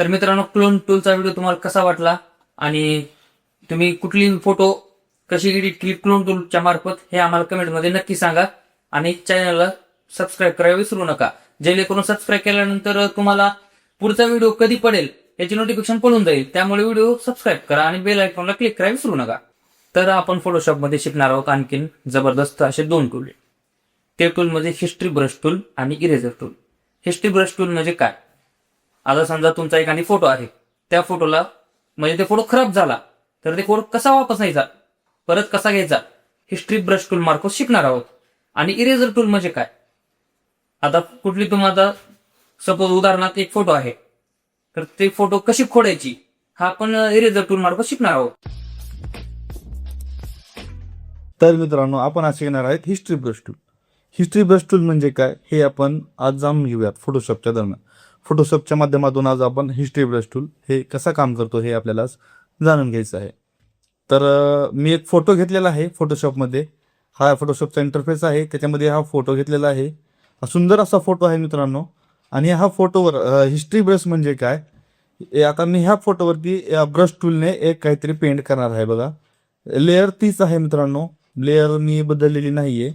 तर मित्रांनो, क्लोन टूलचा व्हिडिओ तुम्हाला कसा वाटला आणि तुम्ही कुठली फोटो कशी एडिट केली क्लोन टूलच्या मार्फत हे आम्हाला कमेंटमध्ये नक्की सांगा. आणि चॅनलला सबस्क्राईब करायला विसरू नका, जेणेकरून सबस्क्राईब केल्यानंतर तुम्हाला पुढचा व्हिडिओ कधी पडेल याची नोटिफिकेशन पडून जाईल. त्यामुळे व्हिडिओ सबस्क्राईब करा आणि बेल आयकॉनला क्लिक करायला विसरू नका. तर आपण फोटोशॉपमध्ये शिकणार आहोत आणखीन जबरदस्त असे 2 टूल. ते टूल म्हणजे हिस्ट्री ब्रश टूल आणि eraser tool. History brush tool म्हणजे काय? आता समजा तुमचा एखादी फोटो आहे, त्या फोटोला म्हणजे ते फोटो खराब झाला तर ते फोटो कसा वापस यायचा, परत कसा घ्यायचा, हिस्ट्री ब्रश टूल मार्फत शिकणार आहोत. आणि इरेजर टूल म्हणजे काय? आता कुठली तुम्हाला सपोज उदाहरणार्थ एक फोटो आहे, तर ते फोटो कशी खोडायची हा आपण इरेजर टूल मार्फत शिकणार आहोत. तर मित्रांनो, आपण आज शिकणार आहेत history brush tool. History brush tool म्हणजे काय हे आपण आज जाणून घेऊयात. फोटोशॉपच्या दरम्यान फोटोशॉपच्या माध्यमातून आज आपण हिस्ट्री ब्रश टूल हे कसा काम करतो हे आपल्याला जाणून घ्यायचं आहे. तर मी एक फोटो घेतलेला आहे फोटोशॉपमध्ये. हा फोटोशॉपचा इंटरफेस आहे, त्याच्यामध्ये हा फोटो घेतलेला आहे. हा सुंदर असा फोटो आहे मित्रांनो. आणि ह्या फोटोवर हिस्ट्री ब्रश म्हणजे काय, आता मी ह्या फोटोवरती ब्रश टूलने एक काहीतरी पेंट करणार आहे. बघा, लेअर तीच आहे मित्रांनो, लेअर मी बदललेली नाहीये.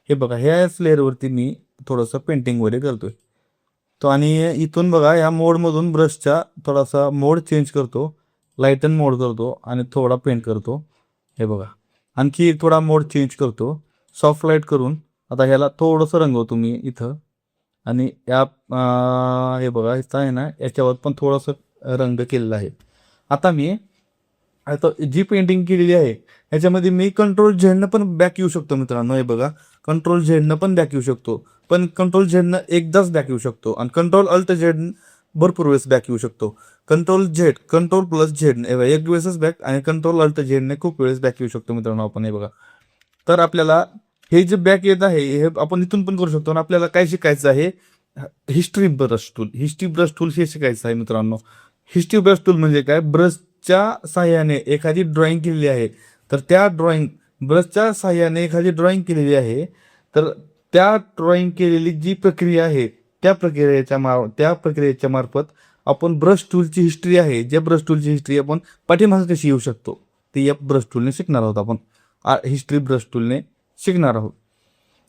हे बघा, ह्याच लेअरवरती मी थोडंसं पेंटिंग वगैरे करतोय. तो आणि इथून बघा, या मोडमधून ब्रशचा थोडासा मोड चेंज करतो, लाईटन मोड करतो आणि थोडा पेंट करतो. हे बघा, आणखी थोडा मोड चेंज करतो, सॉफ्ट लाईट करून. आता ह्याला थोडंसं रंगवतो मी इथं. आणि या हे बघा, इथं आहे ना, याच्यावर पण थोडंसं रंग केलेला आहे. आता जी पेंटिंग केलेली आहे ह्याच्यामध्ये मी कंट्रोल झेडनं पण बॅक येऊ शकतो मित्रांनो. हे बघा, कंट्रोल झेडनं पण बॅक येऊ शकतो, पण कंट्रोल झेडनं एकदाच बॅक येऊ शकतो. आणि कंट्रोल अल्ट झेड भरपूर वेळेस बॅक येऊ शकतो. Control Z, control plus Z एक वेळेसच बॅक, आणि कंट्रोल अल्ट झेडने खूप वेळेस बॅक येऊ शकतो मित्रांनो आपण. हे बघा, तर आपल्याला हे जे बॅक येत आहे हे आपण इथून पण करू शकतो. आणि आपल्याला काय शिकायचं आहे, history brush tool. History brush tool हे शिकायचं आहे मित्रांनो. हिस्ट्री ब्रश टूल म्हणजे काय, ब्रशच्या साह्याने एखादी ड्रॉइंग केलेली आहे, तर त्या ब्रशच्या साह्याने एखादी ड्रॉइंग केलेली आहे, तर त्या ड्रॉइंग केलेली जी प्रक्रिया आहे त्या प्रक्रियेच्या मार्फत आपण ब्रश टूलची हिस्ट्री आहे, ज्या ब्रश टूलची हिस्ट्री आपण पाठीमागे कशी येऊ शकतो ती या ब्रश टूलने शिकणार आहोत. आपण हिस्ट्री ब्रश टूलने शिकणार आहोत.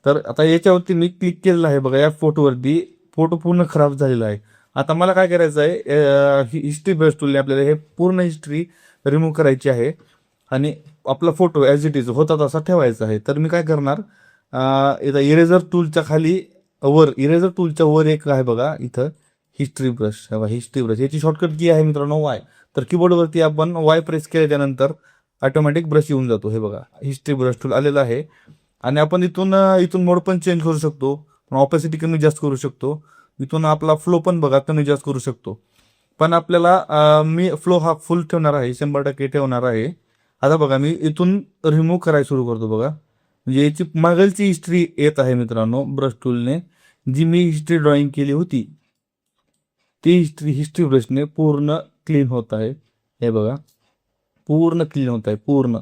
तर आता याच्यावरती मी क्लिक केलेलं आहे. बघा, या फोटोवरती फोटो पूर्ण खराब झालेला आहे. आता मला काय करायचं आहे, हिस्ट्री ब्रश टूलने आपल्याला हे पूर्ण हिस्ट्री रिमूव्ह करायची आहे आणि आपला फोटो ॲज इट इज होता तसा ठेवायचा आहे. तर मी काय करणार, इथं इरेजर टूलच्या खाली इरेजर टूलच्या वर एक आहे बघा, इथं हिस्ट्री ब्रश. हिस्ट्री ब्रश याची शॉर्टकट की आहे मित्रांनो वाय. तर कीबोर्डवरती आपण वाय प्रेस केल्यानंतर ऑटोमॅटिक ब्रश येऊन जातो. हे बघा, हिस्ट्री ब्रश टूल आलेला आहे. आणि आपण इथून मोड पण चेंज करू शकतो, ऑपॅसिटी कमी जास्त करू शकतो. इथून आपला फ्लो पण बघा कमी जास्त करू शकतो. पण आपल्याला मी फ्लो हा फुल ठेवणार आहे, 100% ठेवणार आहे. आता बघा, मी इथून रिमूव्ह करायला सुरू करतो. बघा, म्हणजे याची मागलची हिस्ट्री येत आहे मित्रांनो. ब्रश टूलने जी मी हिस्ट्री ड्रॉइंग केली होती ती हिस्ट्री ब्रशने पूर्ण क्लीन होत आहे. हे बघा, पूर्ण क्लीन होत आहे, पूर्ण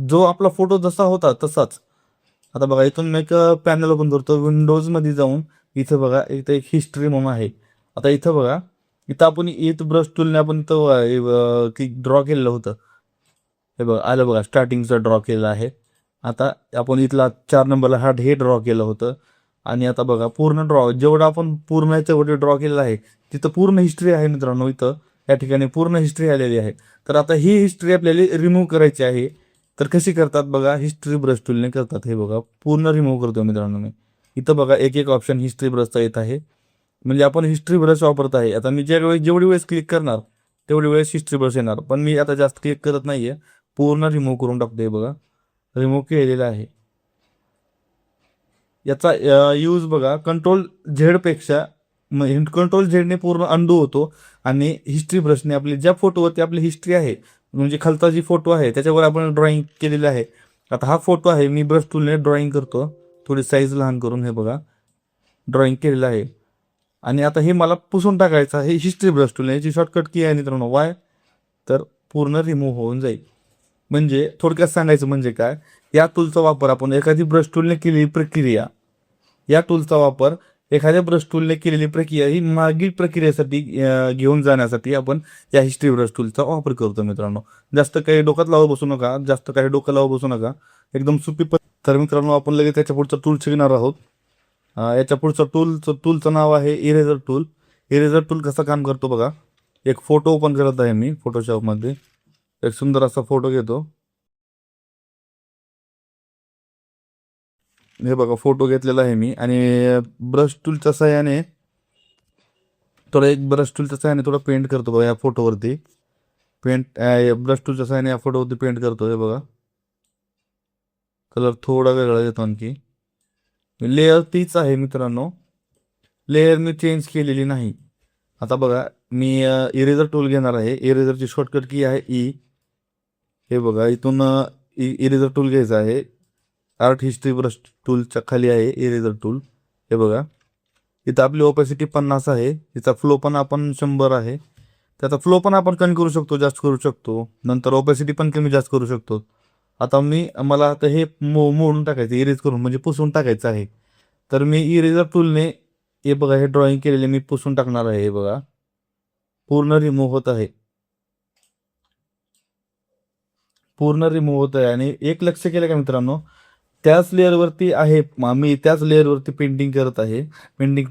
जो आपला फोटो जसा होता तसाच. आता बघा, इथून मी एक पॅनल ओपन करतो, विंडोजमध्ये जाऊन इथं बघा, इथं एक हिस्ट्री म्हणून आहे. आता इथं बघा, इथं आपण ब्रश टूलने आपण इथं ड्रॉ केलेलं होतं. हे बघा, आलं बघा, स्टार्टिंगचं ड्रॉ केलेलं आहे. आता आपण इथला 4 नंबरला हार्ट हे ड्रॉ केलं होतं. आणि आता बघा, पूर्ण जेवढं आपण पूर्ण याच्यावर ड्रॉ केलेलं आहे तिथं पूर्ण हिस्ट्री आहे मित्रांनो. इथं या ठिकाणी पूर्ण हिस्ट्री आलेली आहे. तर आता ही हिस्ट्री आपल्याला रिमूव्ह करायची आहे. तर कशी करतात बघा, हिस्ट्री ब्रश टूलने करतात. हे बघा, पूर्ण रिमूव्ह करतो मित्रांनो मी. इथं बघा, एक ऑप्शन हिस्ट्री ब्रशचा येत आहे, म्हणजे आपण हिस्ट्री ब्रश वापरत आहे. आता मी जेवढी वेळेस क्लिक करणार तेवढी वेळेस हिस्ट्री ब्रश येणार, पण मी आता जास्त क्लिक करत नाहीये, पूर्ण रिमूव्ह करून टाकतो. हे बघा, रिमूव्ह केलेला आहे. याचा यूज बघा, कंट्रोल झेड पेक्षा कंट्रोल झेडने पूर्ण अंडू होतो. आणि हिस्ट्री ब्रशने आपली ज्या फोटोवरती आपली हिस्ट्री आहे, म्हणजे खालचा जी फोटो आहे त्याच्यावर आपण ड्रॉइंग केलेली आहे. आता हा फोटो आहे, मी ब्रश टूलने ड्रॉइंग करतो, थोडी साईज लहान करून. हे बघा, ड्रॉइंग केलेलं आहे. आणि आता हे मला पुसून टाकायचं आहे हिस्ट्री ब्रश टूलने. याची शॉर्टकट की आहे मित्रांनो वाय. तर पूर्ण रिमूव्ह होऊन जाईल. म्हणजे थोडक्यात सांगायचं म्हणजे काय, या टूलचा वापर आपण एखादी ब्रश टूलने केलेली प्रक्रिया, या टूलचा वापर एखाद्या ब्रश टूलने केलेली प्रक्रिया ही मागील प्रक्रियेसाठी घेऊन जाण्यासाठी आपण या हिस्ट्री ब्रश टूलचा वापर करतो मित्रांनो. जास्त काही डोक्यात लावत बसू नका, जास्त काही डोकं लावत बसू नका, एकदम सोपी तर मित्रांनो आपण लगेच त्याच्या पुढचा टूल शिकणार आहोत. याच्या पुढचं टूलचं नाव आहे इरेझर टूल. इरेझर टूल कसं काम करतो बघा. एक फोटो ओपन करत आहे मी फोटोशॉपमध्ये. एक सुंदर असा फोटो घेतो. हे बघा फोटो घेतलेला आहे मी आणि ब्रश टूलच्या सहाय्याने थोडं पेंट करतो बघा या फोटोवरती. ब्रश टूलच्या सहाय्याने या फोटोवरती पेंट करतो. हे बघा कलर थोडा वेगळा येतो आणखी. लेअर तीच आहे मित्रांनो, लेअर मी चेंज केलेली नाही. आता बघा मी इरेझर टूल घेणार आहे. इरेझरची शॉर्टकट की आहे ई. हे बघा इथून इरेझर टूल घ्यायचं आहे. आर्ट हिस्ट्री ब्रश टूलच्या खाली आहे इरेझर टूल. हे बघा इथं आपली ओपॅसिटी 50 आहे. तिचा फ्लो पण आपण 100 आहे. त्याचा फ्लो पण आपण कमी करू शकतो, जास्त करू शकतो. नंतर ओपॅसिटी पण कमी जास्त करू शकतो. आता मला आता हे मोडून टाकायचं, इरेज करून म्हणजे पुसून टाकायचं आहे. तर मी इरेझर टूलने हे बघा हे ड्रॉइंग केलेले मी पुसून टाकणार आहे. हे बघा पूर्ण रिमूव्ह होत आहे, पूर्ण रिमूव्ह होत आहे. आणि एक लक्ष केलं का मित्रांनो, त्याच लेअरवरती आहे मी त्याच लेअरवरती पेंटिंग करत आहे. पेंटिंग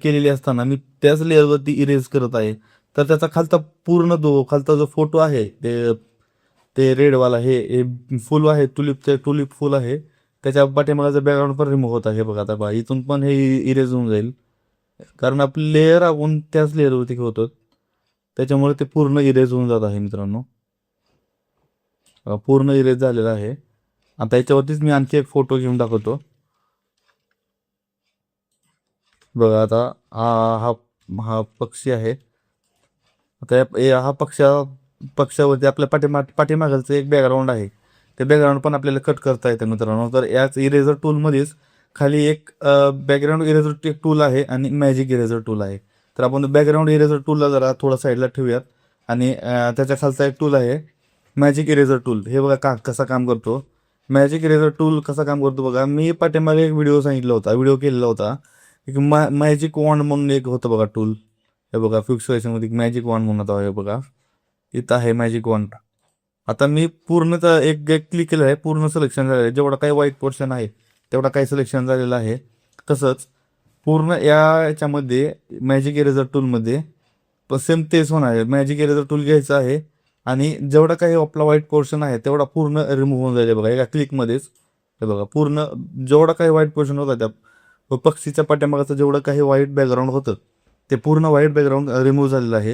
केलेली असताना मी त्याच लेअरवरती इरेज करत आहे. तर त्याचा खालचा जो फोटो आहे ते ते रेडवाला हे फुल आहे, टुलिप फुल आहे. त्याच्या पाठीमागाचं बॅकग्राऊंड पण रिमूव्ह होत आहे. बघा आता बघा इथून पण हे इरेज होऊन जाईल, कारण आपलं लेअर आपण त्याच लेअरवरती होतो. त्याच्यामुळे ते पूर्ण इरेज होऊन जात आहे मित्रांनो. पूर्ण इरेज झालेला आहे. आता याच्यावरतीच मी आणखी एक फोटो घेऊन दाखवतो. बघा आता हा हा हा पक्षी आहे. आता हा पक्षावरती आपल्या पाठीमागचं एक बॅकग्राऊंड आहे. ते बॅकग्राऊंड पण आपल्याला कट करता येतं मित्रांनो. तर याच इरेझर टूलमध्येच खाली एक बॅकग्राऊंड इरेझर एक टूल आहे आणि मॅजिक इरेझर टूल आहे. तर आपण बॅकग्राऊंड इरेझर टूलला जरा थोडा साईडला ठेवूयात आणि त्याच्या खालचा एक टूल आहे मॅजिक इरेझर टूल. हे बघा कसा काम करतो. मॅजिक इरेझर टूल कसा काम करतो बघा. मी पाठीमागे एक व्हिडिओ केलेला होता. एक मॅजिक वॉन्ड म्हणून एक होतं बघा टूल. हे बघा फिक्सेशनमध्ये मॅजिक वॉन्ड म्हणत आहे. हे बघा इथं आहे मॅजिक वॉन्ड. आता मी पूर्णतः एक क्लिक केलं आहे, पूर्ण सिलेक्शन झालेलं आहे. जेवढा काही व्हाईट पोर्शन आहे तेवढा काही सिलेक्शन झालेलं आहे. तसंच पूर्ण याच्यामध्ये मॅजिक इरेझर टूलमध्ये सेम तेच होणार आहे. मॅजिक इरेझर टूल घ्यायचं आहे आणि जेवढा काही आपला व्हाईट पोर्शन आहे तेवढा पूर्ण रिमूव्ह होऊन जाईल. बघा एका क्लिकमध्येच. हे बघा पूर्ण जेवढा काही व्हाईट पोर्शन होता त्या पक्षीच्या पाठीमागाचं जेवढं काही व्हाईट बॅकग्राऊंड होतं ते पूर्ण व्हाईट बॅकग्राऊंड रिमूव्ह झालेलं आहे.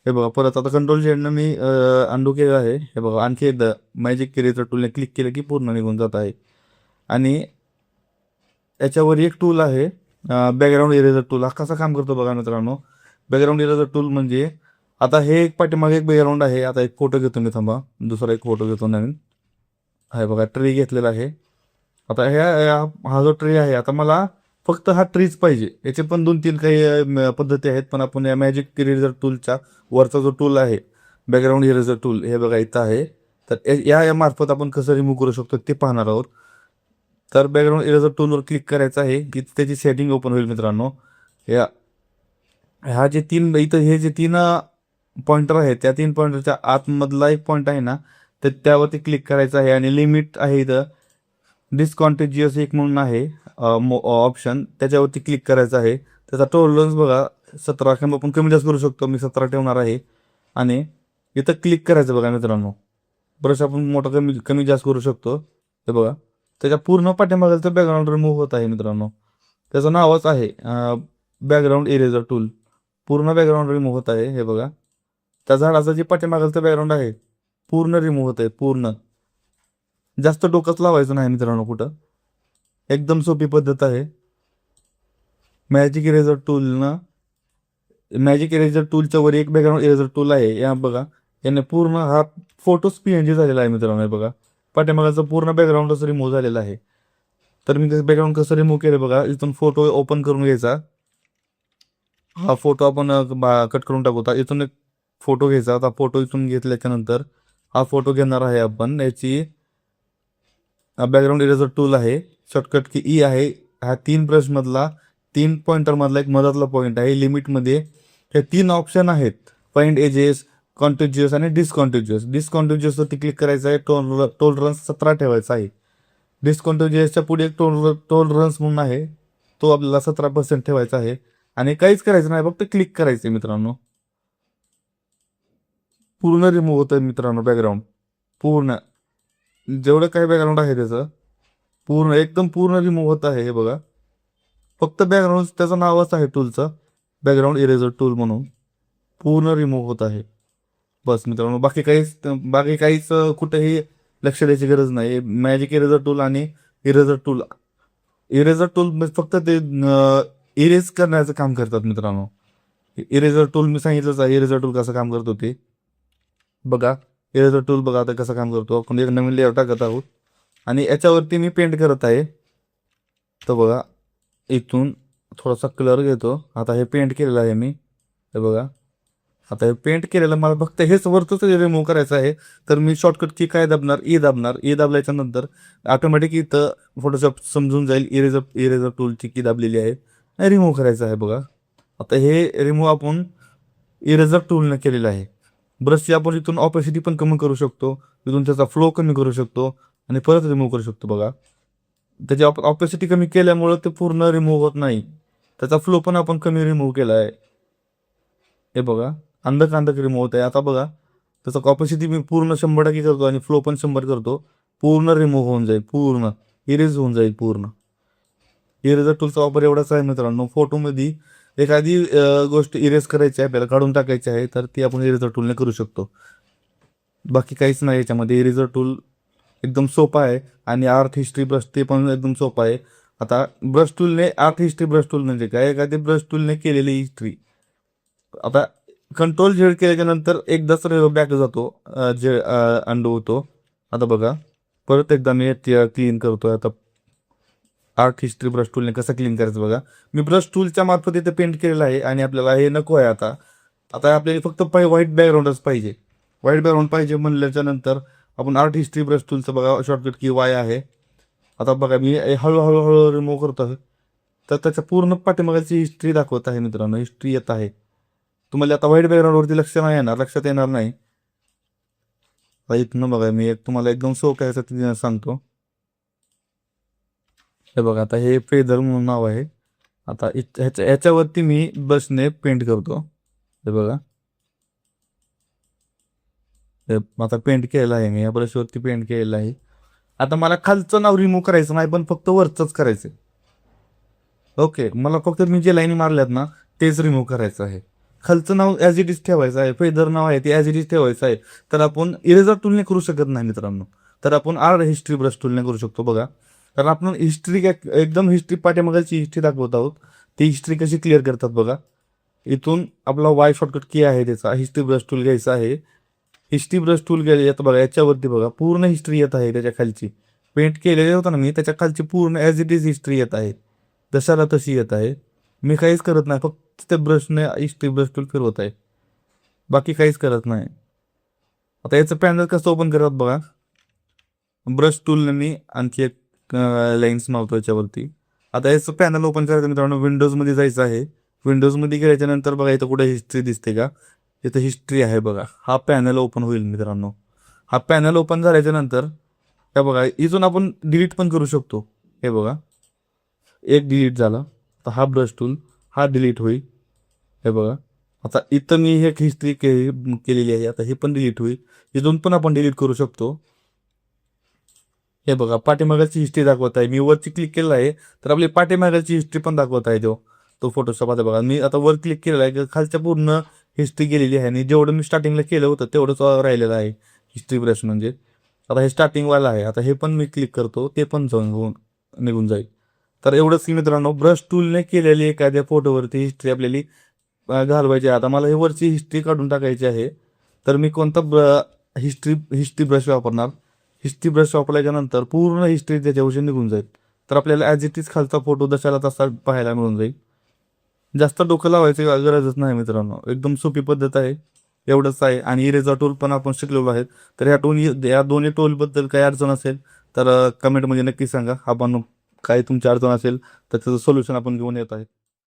हे बघा परत आता कंट्रोल झेडनं मी अंडू केलं आहे. हे बघा आणखी एकदा मॅजिक इरेझर टूलने क्लिक केलं की पूर्ण निघून जात आहे. आणि याच्यावर एक टूल आहे बॅकग्राऊंड इरेझर टूल. हा कसा काम करतो बघा मित्रांनो. बॅकग्राऊंड इरेझर टूल म्हणजे आता हे एक पाठीमागे एक बॅकग्राऊंड आहे. आता एक फोटो घेतो मी, थांबा दुसरा एक फोटो घेतो नवीन. हे बघा ट्री घेतलेला आहे. आता हा जो ट्री आहे, आता मला फक्त हा ट्रीच पाहिजे. याचे पण 2-3 काही पद्धती आहेत, पण आपण या मॅजिक इरेझर टूलच्या वरचा जो टूल आहे बॅकग्राऊंड इरेझर टूल हे बघा इथं आहे. तर या मार्फत आपण कसं रिमूव्ह करू शकतो ते पाहणार आहोत. तर बॅकग्राऊंड इरेझर टूलवर क्लिक करायचं आहे की त्याची सेटिंग ओपन होईल मित्रांनो. या ह्या जे तीन इथं हे जे 3 पॉइंटर आहेत त्या 3 पॉइंटरच्या आतमधला एक पॉईंट आहे ना, तर त्यावरती क्लिक करायचं आहे. आणि लिमिट आहे इथं डिस्कॉन्टेजियस एक म्हणून आहे ऑप्शन, त्याच्यावरती क्लिक करायचं आहे. त्याचा टॉलरन्स बघा 17 आपण कमी जास्त करू शकतो. मी 17 ठेवणार आहे. आणि इथं क्लिक करायचं बघा मित्रांनो. ब्रश आपण मोठा कमी जास्त करू शकतो. हे बघा त्याच्या पूर्ण पाठीमागाचं बॅकग्राऊंड रिमूव्ह होत आहे मित्रांनो. त्याचं नावच आहे बॅकग्राऊंड इरेझर टूल. पूर्ण बॅकग्राऊंड रिमूव्ह होत आहे. हे बघा त्या झाडाचं जे पाठीमागाचं बॅकग्राऊंड आहे पूर्ण रिमूव्ह होत आहे. पूर्ण जास्त डोकंच लावायचं नाही मित्रांनो कुठं. एकदम सोपी पद्धत आहे. मॅजिक इरेझर टूलच्या वर एक बॅकग्राऊंड इरेझर टूल आहे. या बघा याने पूर्ण हा फोटोच पीएनजी झालेला आहे मित्रांनो. हे बघा पाठीमागाचं पूर्ण बॅकग्राऊंडच रिमूव्ह झालेला आहे. तर मी बॅकग्राऊंड कसं रिमूव्ह केलं बघा. इथून फोटो ओपन करून घ्यायचा. हा फोटो आपण कट करून टाकू. इथून एक फोटो घ्यायचा. आता फोटो इथून घेतल्याच्या नंतर हा फोटो घेणार आहे आपण. याची बॅकग्राऊंड इरेझर टूल आहे, शॉर्टकट की ई आहे. हा 3 ब्रश मधला 3 पॉइंटर मधला एक मधातला पॉईंट आहे. लिमिटमध्ये हे 3 ऑप्शन आहेत, फाइंड एजेस, कॉन्टिग्युअस आणि डिसकॉन्टिग्युअस. डिसकॉन्टिग्युअस वरती क्लिक करायचं आहे. टॉलरन्स 17 ठेवायचा आहे. डिसकॉन्टिग्युअसच्या पुढे एक टॉलरन्स म्हणून आहे, तो आपल्याला 17% ठेवायचा आहे. आणि काहीच करायचं नाही, फक्त क्लिक करायचं मित्रांनो. पूर्ण रिमूव्ह होतं मित्रांनो बॅकग्राऊंड. पूर्ण जेवढं काही बॅकग्राऊंड आहे त्याचं पूर्ण एकदम पूर्ण रिमूव्ह होत आहे. हे बघा, फक्त बॅकग्राऊंड, त्याचं नावच आहे टूलचं, बॅकग्राऊंड इरेजर टूल म्हणून. पूर्ण रिमूव्ह होत आहे. बस मित्रांनो, बाकी काहीच कुठेही लक्ष द्यायची गरज नाही. मॅजिक इरेजर टूल आणि इरेजर टूल फक्त ते इरेज करण्याचं काम करतात मित्रांनो. इरेजर टूल मी सांगितलंच आहे, इरेजर टूल कसं काम करतो ते बघा. इरेजर टूल बघा आता कसं काम करतो. आपण एक नवीन लेअर टाकत आहोत आणि याच्यावरती मी पेंट करत आहे. तर बघा, इथून थोडासा कलर घेतो. आता हे पेंट केलेलं आहे मी. हे बघा, आता हे पेंट केलेलं मला फक्त हेच वरतच रिमूव्ह करायचं आहे. तर मी शॉर्टकट की काय दाबणार, ई दाबल्याच्या नंतर ऑटोमॅटिक इथं फोटोशॉप समजून जाईल इरेजर टूलची की दाबलेली आहे आणि रिमूव्ह करायचं आहे. बघा, आता हे रिमूव्ह आपण इरेजर टूलने केलेलं आहे. ब्रशची आपण इथून ऑपेसिटी पण कमी करू शकतो, इथून त्याचा फ्लो कमी करू शकतो आणि परत रिमूव्ह करू शकतो. बघा, त्याची ऑपेसिटी कमी केल्यामुळं ते पूर्ण रिमूव्ह होत नाही. त्याचा फ्लो पण आपण कमी रिमूव्ह केला आहे. हे बघा, अंधक रिमूव्ह होत आहे. आता बघा, त्याचा कॉपॅसिटी मी पूर्ण 100% करतो आणि फ्लो पण 100 करतो. पूर्ण रिमूव्ह होऊन जाईल, पूर्ण इरेज होऊन जाईल. पूर्ण इरेजर टूलचा वापर एवढाच आहे मित्रांनो. फोटोमध्ये एखादी गोष्ट इरेज करायची आहे, आपल्याला काढून टाकायची आहे, तर ती आपण इरेजर टूलने करू शकतो. बाकी काहीच नाही याच्यामध्ये. इरेजर टूल एकदम सोपा आहे आणि आर्ट हिस्ट्री ब्रश ते पण एकदम सोपा आहे. आता ब्रश टूलने, आर्ट हिस्ट्री ब्रश टूल म्हणजे काय, एखादी ब्रश टूलने केलेली हिस्ट्री. आता कंट्रोल झेड केल्याच्या नंतर एकदाच बॅक जातो, जे अंडू होतो. आता बघा, परत एकदा मी क्लीन करतोय. आता आर्ट हिस्ट्री ब्रश टूलने कसं क्लीन करायचं बघा. मी ब्रश टूलच्या मार्फत इथे पेंट केलेलं आहे आणि आपल्याला हे नको आहे. आता आपल्याला फक्त व्हाईट बॅकग्राऊंडच पाहिजे. व्हाईट बॅकग्राऊंड पाहिजे म्हणल्याच्या नंतर आपण आर्ट हिस्ट्री ब्रश टूलचं बघा शॉर्टकट की वाय आहे. आता बघा, मी हळूहळू रिमूव्ह करतो. तर त्याच्या पूर्ण पाठीमागाची हिस्ट्री दाखवत आहे मित्रांनो. हिस्ट्री येत आहे. तुम्हाला आता व्हाईट बॅकग्राऊंडवरती लक्षात येणार नाही. आता इथनं बघा, मी तुम्हाला एकदम सोपं आहे सांगतो. हे बघा, आता हे फेदर म्हणून नाव आहे. आता ह्याच्यावरती मी ब्रशने पेंट करतो. हे बघा, आता पेंट केलेलं आहे मी, या ब्रशवरती पेंट केलेलं आहे. आता मला खालचं नाव रिमूव्ह करायचं नाही, पण फक्त वरचंच करायचं. ओके, मला फक्त मी जे लाईन मारल्यात ना तेच रिमूव्ह करायचं आहे. खालचं नाव ॲज इट इज ठेवायचं आहे. फेदर नाव आहे ते ॲज इट इज ठेवायचं आहे. तर आपण इरेजर टूलने करू शकत नाही मित्रांनो. तर आपण आर्ट हिस्ट्री ब्रश टूलने करू शकतो. बघा, कारण आपण हिस्ट्री एकदम हिस्ट्री पाठीमागाची हिस्ट्री दाखवत आहोत. ती हिस्ट्री कशी क्लिअर करतात बघा. इथून आपला वाय शॉर्टकट की आहे त्याचा, हिस्ट्री ब्रश टूल घ्यायचा आहे. हिस्ट्री ब्रश टूल घ्यायला येतं बघा, याच्यावरती बघा पूर्ण हिस्ट्री येत आहे. त्याच्या खालची पेंट केलेले होतं ना मी, त्याच्या खालची पूर्ण ॲज इट इज हिस्ट्री येत आहे. जशाला तशी येत आहे. मी काहीच करत नाही, फक्त त्या ब्रशने हिस्ट्री ब्रश टूल फिरवत आहे, बाकी काहीच करत नाही. आता याचं पॅनल कसं ओपन करतात बघा. ब्रश टूलने मी आणखी एक लाईन्स मारतो याच्यावरती. आता याचं पॅनल ओपन करायचं मित्रांनो, विंडोजमध्ये जायचं आहे. विंडोजमध्ये गेल्याच्या नंतर बघा, इथं कुठे हिस्ट्री दिसते का, इथं हिस्ट्री आहे बघा. हा पॅनल ओपन होईल मित्रांनो. हा पॅनल ओपन झाल्याच्या नंतर हे बघा, इथून आपण डिलीट पण करू शकतो. हे बघा, एक डिलीट झाला, तर हा ब्रश टूल हा डिलीट होईल. हे बघा, आता इथं मी एक हिस्ट्री केलेली आहे. आता हे पण डिलीट होईल. इथून पण आपण डिलीट करू शकतो. हे बघा, पाठीमागाची हिस्ट्री दाखवत आहे. मी वरची क्लिक केलं आहे तर आपली पाठीमागाची हिस्ट्री पण दाखवत आहे तो फोटोशॉप. आता बघा, मी आता वर क्लिक केलेला आहे, खालच्या पूर्ण हिस्ट्री गेलेली आहे आणि जेवढं मी स्टार्टिंगला केलं होतं तेवढंच राहिलेलं आहे हिस्ट्री ब्रश म्हणजे. आता हे स्टार्टिंगवाला आहे. आता हे पण मी क्लिक करतो, ते पण निघून जाईल. तर एवढंच की मित्रांनो, ब्रश टूलने केलेली एखाद्या फोटोवरती हिस्ट्री आपल्याला घालवायची आहे. आता मला हे वरची हिस्ट्री काढून टाकायची आहे, तर मी कोणता हिस्ट्री ब्रश वापरणार. हिस्ट्री ब्रश वापरल्याच्या नंतर पूर्ण हिस्ट्री त्याच्यावरची निघून जाईल. तर आपल्याला ॲज इट इज खालचा फोटो जशाला तसा पाहायला मिळून जाईल. जास्त डोकं लावायची गरजच नाही मित्रांनो, एकदम सोपी पद्धत आहे. एवढंच आहे. आणि इरेजर टूल पण आपण शिकलेलो आहे. तर या दोन्ही टूलबद्दल काही अडचण असेल तर कमेंटमध्ये नक्की सांगा. आपण काही तुमची अडचण असेल तर त्याचं सोल्युशन आपण घेऊन येत आहे.